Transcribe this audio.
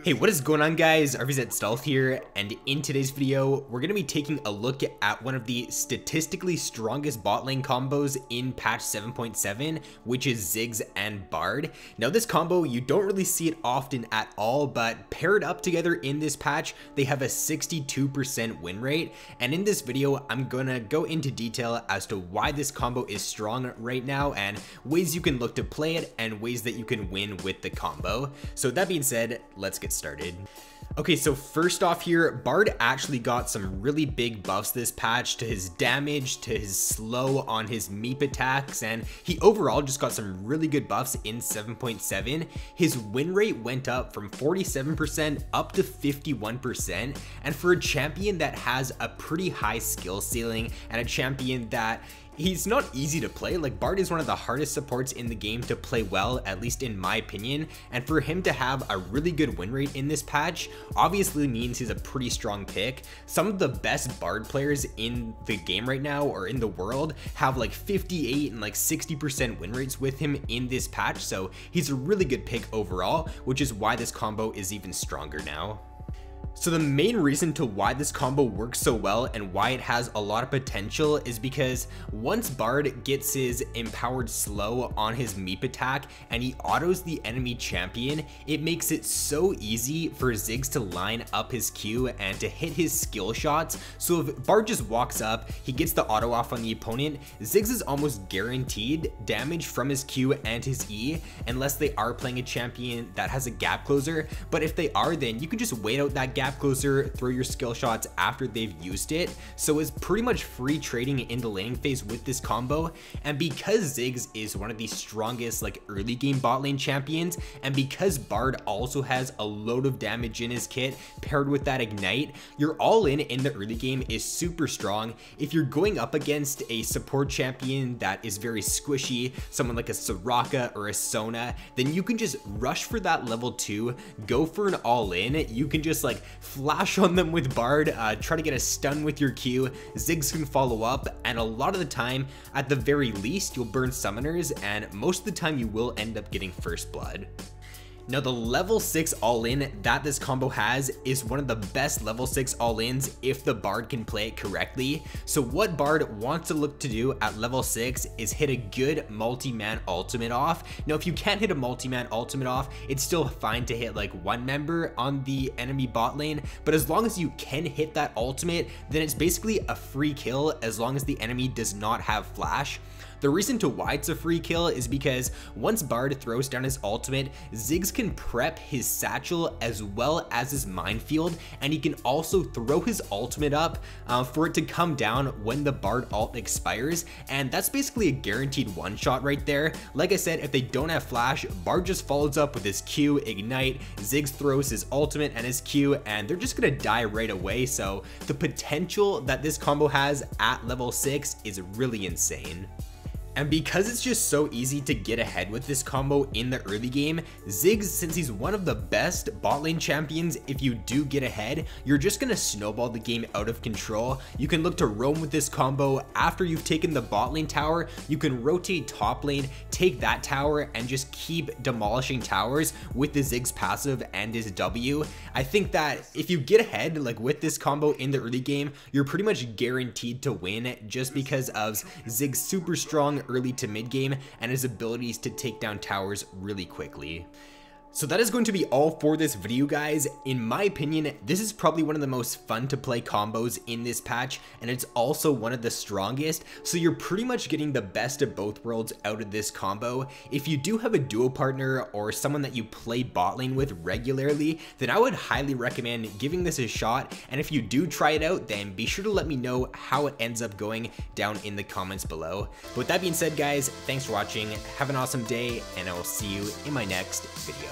Hey, what is going on, guys? RvzStealth here, and in today's video, we're going to be taking a look at one of the statistically strongest bot lane combos in patch 7.7, which is Ziggs and Bard. Now, this combo, you don't really see it often at all, but paired up together in this patch, they have a 62% win rate, and in this video, I'm going to go into detail as to why this combo is strong right now, and ways you can look to play it, and ways that you can win with the combo. So that being said, let's get started. Okay, so first off here, Bard actually got some really big buffs this patch to his damage, to his slow on his meep attacks, and he overall just got some really good buffs in 7.7. His win rate went up from 47% up to 51%, and for a champion that has a pretty high skill ceiling and a champion that he's not easy to play, like Bard is one of the hardest supports in the game to play well, at least in my opinion, and for him to have a really good win rate in this patch obviously means he's a pretty strong pick. Some of the best Bard players in the game right now, or in the world, have like 58 and like 60% win rates with him in this patch, so he's a really good pick overall, which is why this combo is even stronger now. So the main reason to why this combo works so well and why it has a lot of potential is because once Bard gets his empowered slow on his meep attack and he autos the enemy champion, it makes it so easy for Ziggs to line up his Q and to hit his skill shots. So if Bard just walks up, he gets the auto off on the opponent, Ziggs is almost guaranteed damage from his Q and his E, unless they are playing a champion that has a gap closer. But if they are, then you can just wait out that gap closer, throw your skill shots after they've used it. So it's pretty much free trading in the laning phase with this combo. And because Ziggs is one of the strongest like early game bot lane champions, and because Bard also has a load of damage in his kit paired with that ignite, your all in the early game is super strong. If you're going up against a support champion that is very squishy, someone like a Soraka or a Sona, then you can just rush for that level 2, go for an all in. You can just like flash on them with Bard, try to get a stun with your Q, Ziggs can follow up, and a lot of the time, at the very least, you'll burn summoners, and most of the time you will end up getting first blood. Now, the level 6 all-in that this combo has is one of the best level 6 all-ins if the Bard can play it correctly. So what Bard wants to look to do at level 6 is hit a good multi-man ultimate off. Now, if you can't hit a multi-man ultimate off, it's still fine to hit like one member on the enemy bot lane, but as long as you can hit that ultimate, then it's basically a free kill as long as the enemy does not have flash. The reason to why it's a free kill is because once Bard throws down his ultimate, Ziggs can prep his satchel as well as his minefield, and he can also throw his ultimate up for it to come down when the Bard ult expires, and that's basically a guaranteed one shot right there. Like I said, if they don't have flash, Bard just follows up with his Q, ignite, Ziggs throws his ultimate and his Q, and they're just gonna die right away. So the potential that this combo has at level 6 is really insane. And because it's just so easy to get ahead with this combo in the early game, Ziggs, since he's one of the best bot lane champions, if you do get ahead, you're just gonna snowball the game out of control. You can look to roam with this combo. After you've taken the bot lane tower, you can rotate top lane, take that tower, and just keep demolishing towers with the Ziggs passive and his W. I think that if you get ahead like with this combo in the early game, you're pretty much guaranteed to win just because of Ziggs' super strong early to mid game and his abilities to take down towers really quickly. So that is going to be all for this video, guys. In my opinion, this is probably one of the most fun to play combos in this patch, and it's also one of the strongest, so you're pretty much getting the best of both worlds out of this combo. If you do have a duo partner or someone that you play bot lane with regularly, then I would highly recommend giving this a shot, and if you do try it out, then be sure to let me know how it ends up going down in the comments below. But with that being said, guys, thanks for watching, have an awesome day, and I will see you in my next video.